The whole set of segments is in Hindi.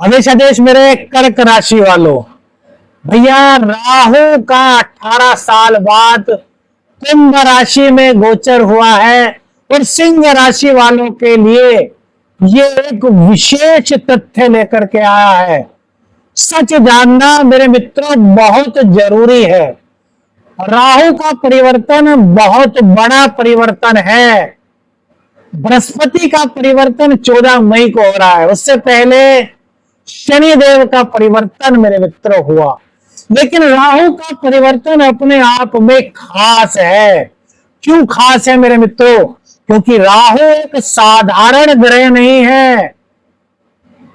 आदेश आदेश मेरे कर्क राशि वालों, भैया राहु का 18 साल बाद कुंभ राशि में गोचर हुआ है और सिंह राशि वालों के लिए ये एक विशेष तथ्य लेकर के आया है। सच जानना मेरे मित्रों बहुत जरूरी है। राहु का परिवर्तन बहुत बड़ा परिवर्तन है। बृहस्पति का परिवर्तन 14 मई को हो रहा है, उससे पहले शनिदेव का परिवर्तन मेरे मित्रों हुआ। लेकिन राहु का परिवर्तन अपने आप में खास है। क्यों खास है मेरे मित्रों? क्योंकि राहु एक साधारण ग्रह नहीं है।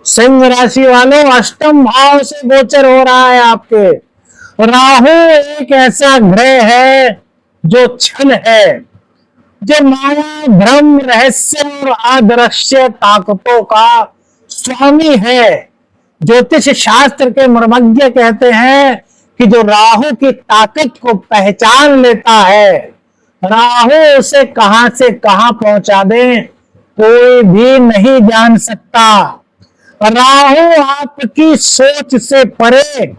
सिंह राशि वालों, अष्टम भाव से गोचर हो रहा है आपके। राहु एक ऐसा ग्रह है जो छल है, जो माया, भ्रम, रहस्य और अदृश्य ताकतों का स्वामी है। ज्योतिष शास्त्र के मर्मज्ञ कहते हैं कि जो राहु की ताकत को पहचान लेता है, राहु उसे कहां से कहां पहुंचा दे कोई भी नहीं जान सकता। राहु आपकी सोच से परे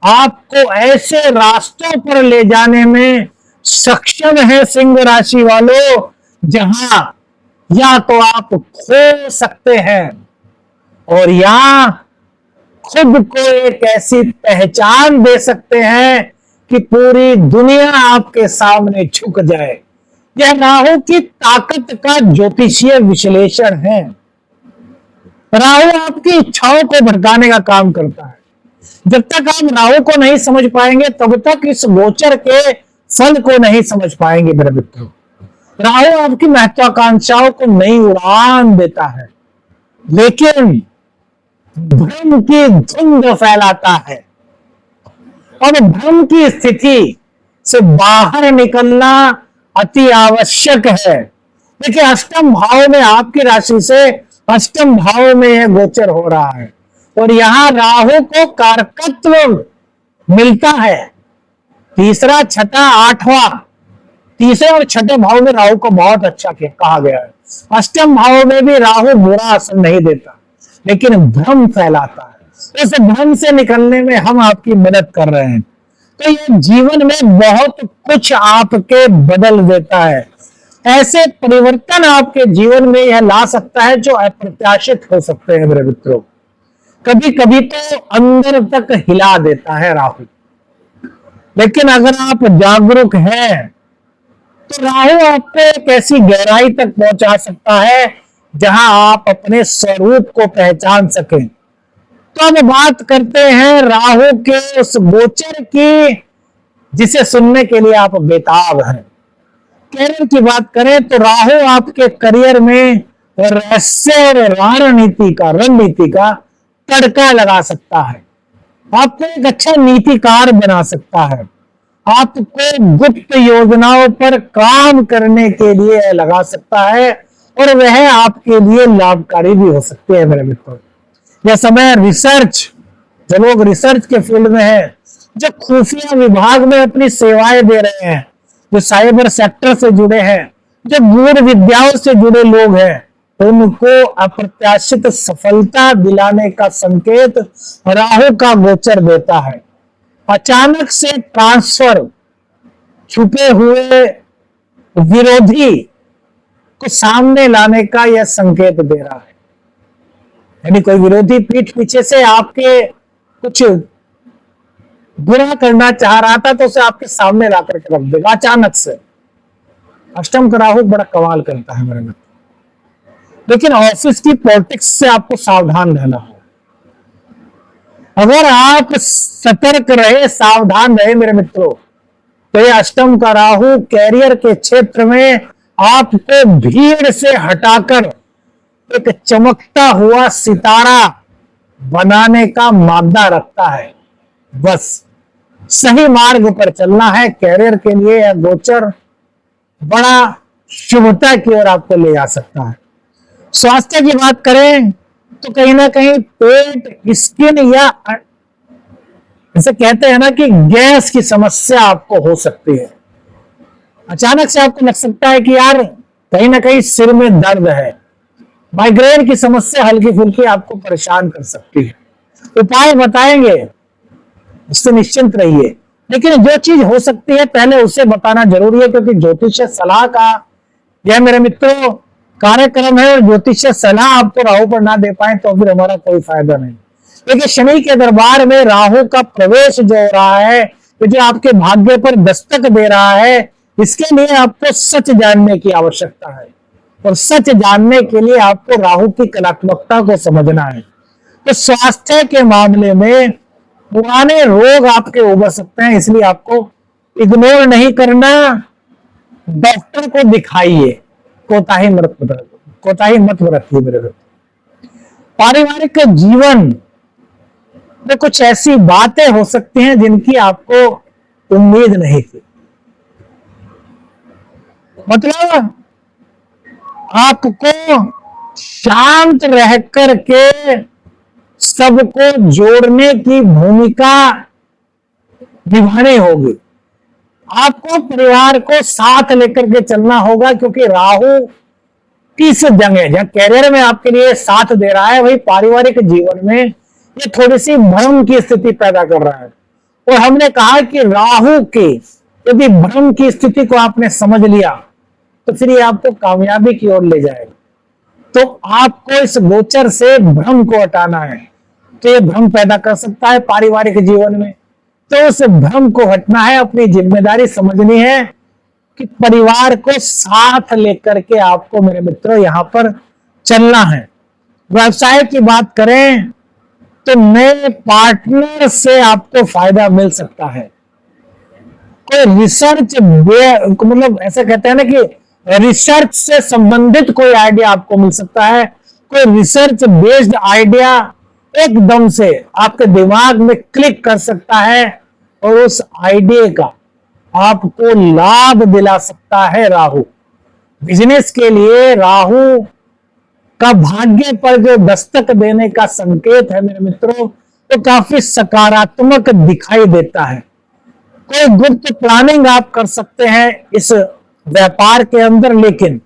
आपको ऐसे रास्तों पर ले जाने में सक्षम है सिंह राशि वालों, जहां या तो आप खो सकते हैं और या खुद को एक ऐसी पहचान दे सकते हैं कि पूरी दुनिया आपके सामने झुक जाए। यह राहु की ताकत का ज्योतिषीय विश्लेषण है। राहु आपकी इच्छाओं को भड़काने का काम करता है। जब तक आप राहु को नहीं समझ पाएंगे तब तक इस गोचर के फल को नहीं समझ पाएंगे मेरे मित्रों। राहु आपकी महत्वाकांक्षाओं को नई उड़ान देता है, लेकिन भ्रम की धुंध फैलाता है और भ्रम की स्थिति से बाहर निकलना अति आवश्यक है। देखिए, अष्टम भाव में आपकी राशि से अष्टम भाव में यह गोचर हो रहा है और यहां राहु को कारकत्व मिलता है। तीसरा, छठा, आठवां, तीसरे और छठे भाव में राहु को बहुत अच्छा कहा गया है। अष्टम भाव में भी राहु बुरा असर नहीं देता, लेकिन भ्रम फैलाता है। इस भ्रम से निकलने में हम आपकी मदद कर रहे हैं, तो ये जीवन में बहुत कुछ आपके बदल देता है। ऐसे परिवर्तन आपके जीवन में यह ला सकता है जो अप्रत्याशित हो सकते हैं मेरे मित्रों। कभी कभी तो अंदर तक हिला देता है राहु, लेकिन अगर आप जागरूक हैं तो राहु आपको एक ऐसी गहराई तक पहुंचा सकता है जहां आप अपने स्वरूप को पहचान सकें। तो अब बात करते हैं राहु के उस गोचर की जिसे सुनने के लिए आप बेताब हैं। करियर की बात करें तो राहु आपके करियर में रहस्य और रणनीति का तड़का लगा सकता है। आपको एक अच्छा नीतिकार बना सकता है, आपको गुप्त योजनाओं पर काम करने के लिए लगा सकता है और वह आपके लिए लाभकारी भी हो सकते हैं मेरे मित्रों। यह समय रिसर्च, जो लोग रिसर्च के फील्ड में हैं, जो खुफिया विभाग में अपनी सेवाएं दे रहे हैं, जो साइबर सेक्टर से जुड़े हैं, जो गूढ़ विद्याओं से जुड़े लोग हैं, उनको अप्रत्याशित सफलता दिलाने का संकेत राहु का गोचर देता है। अचानक से ट्रांसफर, छुपे हुए विरोधी को सामने लाने का यह संकेत दे रहा है। यानी कोई विरोधी पीठ पीछे से आपके कुछ बुरा करना चाह रहा था तो उसे आपके सामने ला करके रख देगा अचानक से। अष्टम का राहु बड़ा कमाल करता है मेरे मित्र। लेकिन ऑफिस की पॉलिटिक्स से आपको सावधान रहना है। अगर आप सतर्क रहे, सावधान रहे मेरे मित्रों, तो ये अष्टम का राहु कैरियर के क्षेत्र में आपको भीड़ से हटाकर एक चमकता हुआ सितारा बनाने का मादा रखता है। बस सही मार्ग पर चलना है। कैरियर के लिए यह गोचर बड़ा शुभता की ओर आपको ले जा सकता है। स्वास्थ्य की बात करें तो कहीं ना कहीं पेट, स्किन या जैसे कहते हैं ना कि गैस की समस्या आपको हो सकती है। अचानक से आपको लग सकता है कि यार कहीं ना कहीं सिर में दर्द है। माइग्रेन की समस्या हल्की फुल्की आपको परेशान कर सकती है। उपाय बताएंगे, उससे निश्चिंत रहिए। लेकिन जो चीज हो सकती है पहले उसे बताना जरूरी है, क्योंकि ज्योतिष सलाह का यह मेरे मित्रों कार्यक्रम है, और ज्योतिष सलाह आपको राहु पर ना दे पाए तो फिर हमारा कोई फायदा नहीं। लेकिन शनि के दरबार में राहु का प्रवेश जो हो रहा है, तो जो आपके भाग्य पर दस्तक दे रहा है, इसके लिए आपको सच जानने की आवश्यकता है, और सच जानने के लिए आपको राहु की कलात्मकता को समझना है। तो स्वास्थ्य के मामले में पुराने रोग आपके उभर सकते हैं, इसलिए आपको इग्नोर नहीं करना, डॉक्टर को दिखाइए, कोताही मत बरतिए मेरे दोस्त। पारिवारिक जीवन में कुछ ऐसी बातें हो सकती हैं जिनकी आपको उम्मीद नहीं थी। मतलब आपको शांत रह करके सबको जोड़ने की भूमिका निभानी होगी। आपको परिवार को साथ लेकर के चलना होगा, क्योंकि राहु किस जगह कैरियर में आपके लिए साथ दे रहा है, वही पारिवारिक जीवन में ये थोड़ी सी भ्रम की स्थिति पैदा कर रहा है। और हमने कहा कि राहु की यदि भ्रम की स्थिति को आपने समझ लिया तो फिर ये आपको कामयाबी की ओर ले जाएगा। तो आपको इस गोचर से भ्रम को हटाना है। तो ये भ्रम पैदा कर सकता है पारिवारिक जीवन में, तो उस भ्रम को हटना है। अपनी जिम्मेदारी समझनी है कि परिवार को साथ लेकर के आपको मेरे मित्रों यहां पर चलना है। व्यवसाय की बात करें तो नए पार्टनर से आपको फायदा मिल सकता है। कोई रिसर्च, मतलब ऐसा कहते हैं ना कि रिसर्च से संबंधित कोई आइडिया आपको मिल सकता है। कोई रिसर्च बेस्ड आइडिया एकदम से आपके दिमाग में क्लिक कर सकता है, और उस आइडिया का आपको लाभ दिला सकता है राहु। बिजनेस के लिए राहु का भाग्य पर जो दस्तक देने का संकेत है मेरे मित्रों, तो काफी सकारात्मक दिखाई देता है। कोई गुप्त प्लानिंग आप कर सकते हैं इस व्यापार के अंदर। लेकिन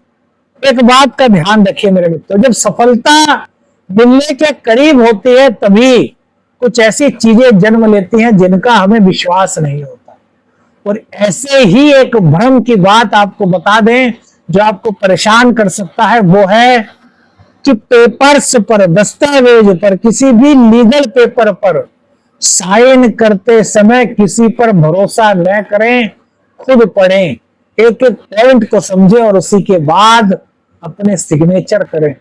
एक बात का ध्यान रखिए मेरे मित्रों, जब सफलता मिलने के करीब होती है तभी कुछ ऐसी चीजें जन्म लेती हैं जिनका हमें विश्वास नहीं होता। और ऐसे ही एक भ्रम की बात आपको बता दें जो आपको परेशान कर सकता है, वो है कि पेपर्स पर, दस्तावेज पर, किसी भी लीगल पेपर पर साइन करते समय किसी पर भरोसा न करें, खुद पढ़ें, एक एक पॉइंट को समझें और उसी के बाद अपने सिग्नेचर करें,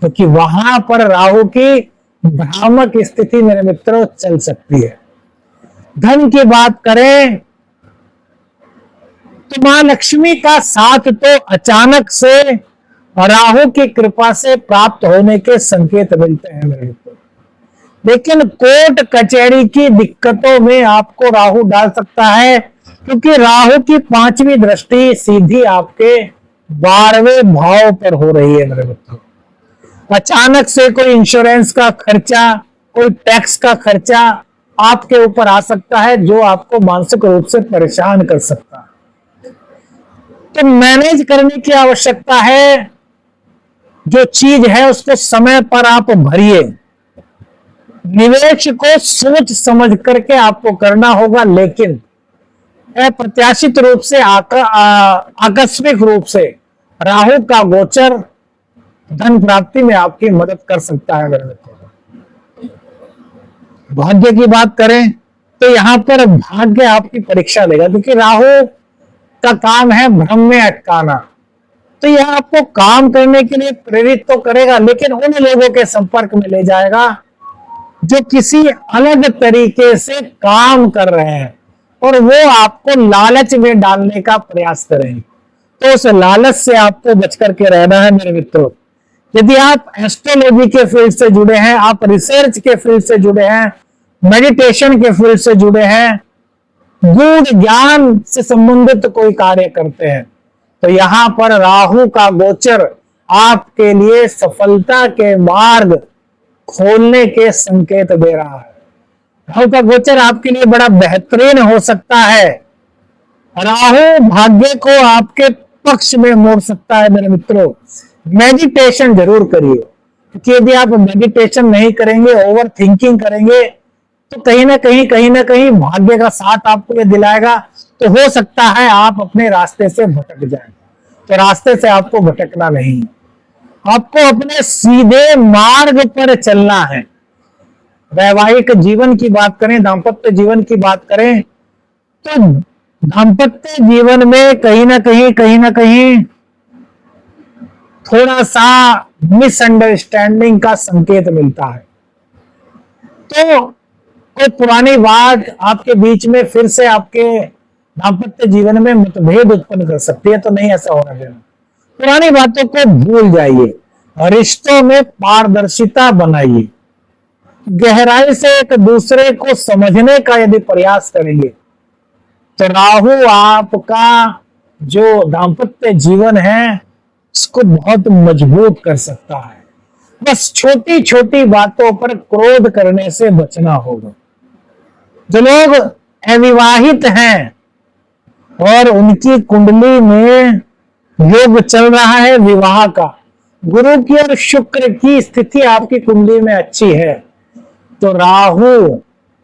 क्योंकि तो वहां पर राहु की भ्रामक स्थिति मेरे मित्रों चल सकती है। धन की बात करें तो मां लक्ष्मी का साथ तो अचानक से राहु की कृपा से प्राप्त होने के संकेत मिलते हैं मेरे मित्रों। लेकिन कोर्ट कचहरी की दिक्कतों में आपको राहु डाल सकता है, क्योंकि राहु की 5वीं दृष्टि सीधी आपके 12वें भाव पर हो रही है मेरे मित्रों। अचानक से कोई इंश्योरेंस का खर्चा, कोई टैक्स का खर्चा आपके ऊपर आ सकता है, जो आपको मानसिक रूप से परेशान कर सकता है। तो मैनेज करने की आवश्यकता है। जो चीज है उसको समय पर आप भरिए। निवेश को सोच समझ करके आपको करना होगा, लेकिन अप्रत्याशित रूप से आकस्मिक रूप से राहु का गोचर धन प्राप्ति में आपकी मदद कर सकता है मेरे मित्रों। भाग्य की बात करें तो यहां पर भाग्य आपकी परीक्षा लेगा, क्योंकि राहु का काम है भ्रम में अटकाना। तो यह आपको काम करने के लिए प्रेरित तो करेगा, लेकिन उन लोगों के संपर्क में ले जाएगा जो किसी अलग तरीके से काम कर रहे हैं, और वो आपको लालच में डालने का प्रयास करेंगे। तो उस लालच से आपको बच करके रहना है मेरे मित्रों। यदि आप एस्ट्रोलॉजी के फील्ड से जुड़े हैं, आप रिसर्च के फील्ड से जुड़े हैं, मेडिटेशन के फील्ड से जुड़े हैं, गूढ़ ज्ञान से संबंधित कोई कार्य करते हैं, तो यहां पर राहु का गोचर आपके लिए सफलता के मार्ग खोलने के संकेत दे रहा है। राहु का गोचर आपके लिए बड़ा बेहतरीन हो सकता है। राहु भाग्य को आपके पक्ष में मोड़ सकता है मेरे मित्रों। मेडिटेशन जरूर करिए, क्योंकि यदि आप मेडिटेशन नहीं करेंगे, ओवर थिंकिंग करेंगे, तो कहीं ना कहीं भाग्य का साथ आपको ये दिलाएगा, तो हो सकता है आप अपने रास्ते से भटक जाएं। तो रास्ते से आपको भटकना नहीं, आपको अपने सीधे मार्ग पर चलना है। वैवाहिक जीवन की बात करें, दाम्पत्य जीवन की बात करें, तो दाम्पत्य जीवन में कहीं ना कहीं थोड़ा सा मिसअंडरस्टैंडिंग का संकेत मिलता है। तो कोई पुरानी बात आपके बीच में फिर से आपके दाम्पत्य जीवन में मतभेद उत्पन्न कर सकती है, तो नहीं ऐसा होना चाहिए। पुरानी बातों को भूल जाइए, रिश्तों में पारदर्शिता बनाइए, गहराई से एक दूसरे को समझने का यदि प्रयास करेंगे, तो राहु आपका जो दाम्पत्य जीवन है उसको बहुत मजबूत कर सकता है। बस छोटी छोटी बातों पर क्रोध करने से बचना होगा। जो लोग अविवाहित हैं और उनकी कुंडली में योग चल रहा है विवाह का, गुरु की और शुक्र की स्थिति आपकी कुंडली में अच्छी है, तो राहु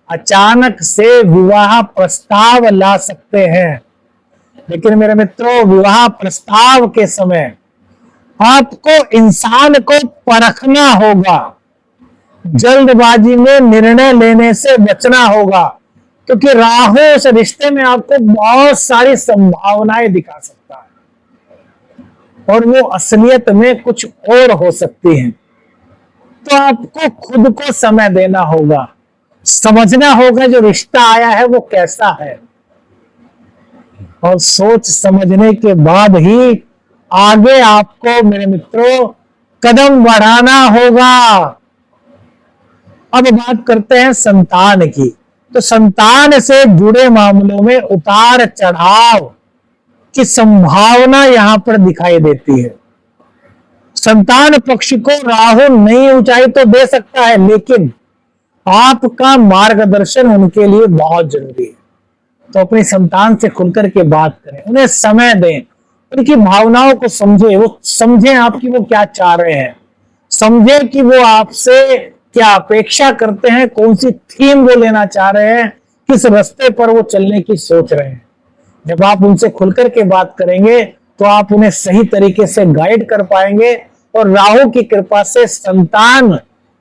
अचानक से विवाह प्रस्ताव ला सकते हैं। लेकिन मेरे मित्रों, विवाह प्रस्ताव के समय आपको इंसान को परखना होगा, जल्दबाजी में निर्णय लेने से बचना होगा, क्योंकि राहु उस रिश्ते में आपको बहुत सारी संभावनाएं दिखा सकता है और वो असलियत में कुछ और हो सकती है। तो आपको खुद को समय देना होगा, समझना होगा जो रिश्ता आया है वो कैसा है, और सोच समझने के बाद ही आगे आपको मेरे मित्रों कदम बढ़ाना होगा। अब बात करते हैं संतान की। तो संतान से जुड़े मामलों में उतार चढ़ाव की संभावना यहां पर दिखाई देती है। संतान पक्ष को राहु नई ऊंचाई तो दे सकता है, लेकिन आपका मार्गदर्शन उनके लिए बहुत जरूरी है। तो अपनी संतान से खुलकर के बात करें, उन्हें समय दें, उनकी भावनाओं को समझे, वो समझें आपकी वो क्या चाह रहे हैं, समझे कि वो आपसे क्या अपेक्षा करते हैं, कौन सी थीम वो लेना चाह रहे हैं, किस रास्ते पर वो चलने की सोच रहे हैं। जब आप उनसे खुलकर के बात करेंगे तो आप उन्हें सही तरीके से गाइड कर पाएंगे और राहु की कृपा से संतान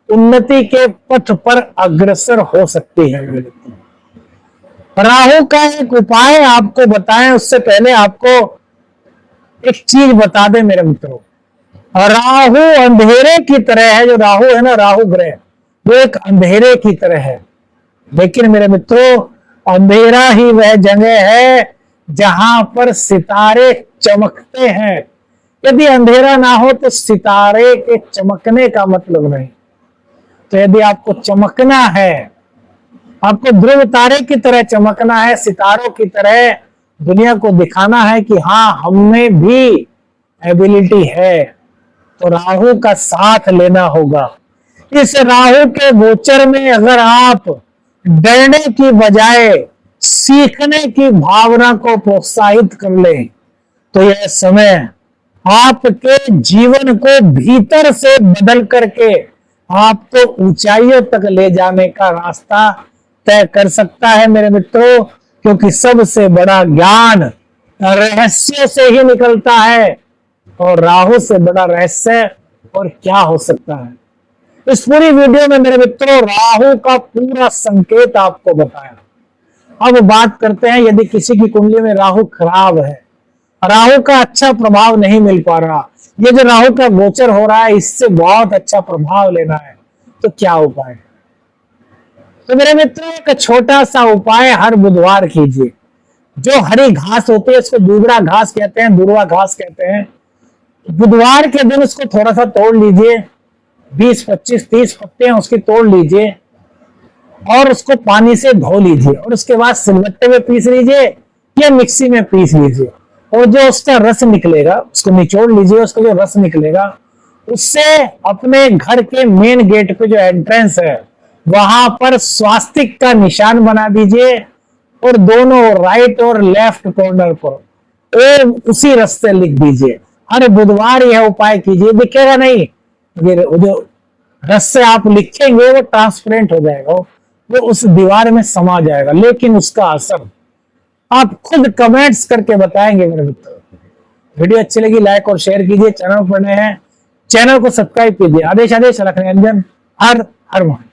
उन्नति के पथ पर अग्रसर हो सकती है। राहु का एक उपाय आपको बताएं, उससे पहले आपको एक चीज बता दें मेरे मित्रों। राहु अंधेरे की तरह है। जो राहु है ना, राहु ग्रह, वो एक अंधेरे की तरह है। लेकिन मेरे मित्रों, अंधेरा ही वह जगह है जहां पर सितारे चमकते हैं। यदि अंधेरा ना हो तो सितारे के चमकने का मतलब नहीं। तो यदि आपको चमकना है, आपको ध्रुव तारे की तरह चमकना है, सितारों की तरह दुनिया को दिखाना है कि हाँ हमें भी एबिलिटी है, तो राहु का साथ लेना होगा। इस राहु के गोचर में अगर आप डरने की बजाय सीखने की भावना को प्रोत्साहित कर लें, तो यह समय आपके जीवन को भीतर से बदल करके आपको ऊंचाइयों तक ले जाने का रास्ता तय कर सकता है मेरे मित्रों। क्योंकि सबसे बड़ा ज्ञान रहस्य से ही निकलता है, और राहु से बड़ा रहस्य और क्या हो सकता है। इस पूरी वीडियो में मेरे मित्रों राहु का पूरा संकेत आपको बताया। अब बात करते हैं, यदि किसी की कुंडली में राहु खराब है, राहु का अच्छा प्रभाव नहीं मिल पा रहा, ये जो राहु का गोचर हो रहा है इससे बहुत अच्छा प्रभाव लेना है, तो क्या उपाय है? तो मेरे मित्रों एक छोटा सा उपाय हर बुधवार कीजिए। जो हरी घास होती है उसको दूबड़ा घास कहते हैं, दूरवा घास कहते हैं। बुधवार के दिन उसको थोड़ा सा तोड़ लीजिए, 20, 25, 30 पत्ते हैं उसकी तोड़ लीजिए और उसको पानी से धो लीजिए, और उसके बाद सिलबट्टे में पीस लीजिए या मिक्सी में पीस लीजिए, और जो उसका रस निकलेगा उसको निचोड़ लीजिए। उसका जो रस निकलेगा उससे अपने घर के मेन गेट पे जो एंट्रेंस है वहां पर स्वास्तिक का निशान बना दीजिए, और दोनों राइट और लेफ्ट कॉर्नर पर उसी रस से लिख दीजिए। हर बुधवार यह उपाय कीजिए, दिखेगा नहीं, ये जो रस से आप लिखेंगे वो ट्रांसपेरेंट हो जाएगा, वो उस दीवार में समा जाएगा, लेकिन उसका असर आप खुद कमेंट्स करके बताएंगे मेरे मित्र। वीडियो अच्छी लगी लाइक और शेयर कीजिए, चैनल पर नए हैं चैनल को सब्सक्राइब कीजिए। आदेश आदेश लखन रंजन, हर हर महादेव।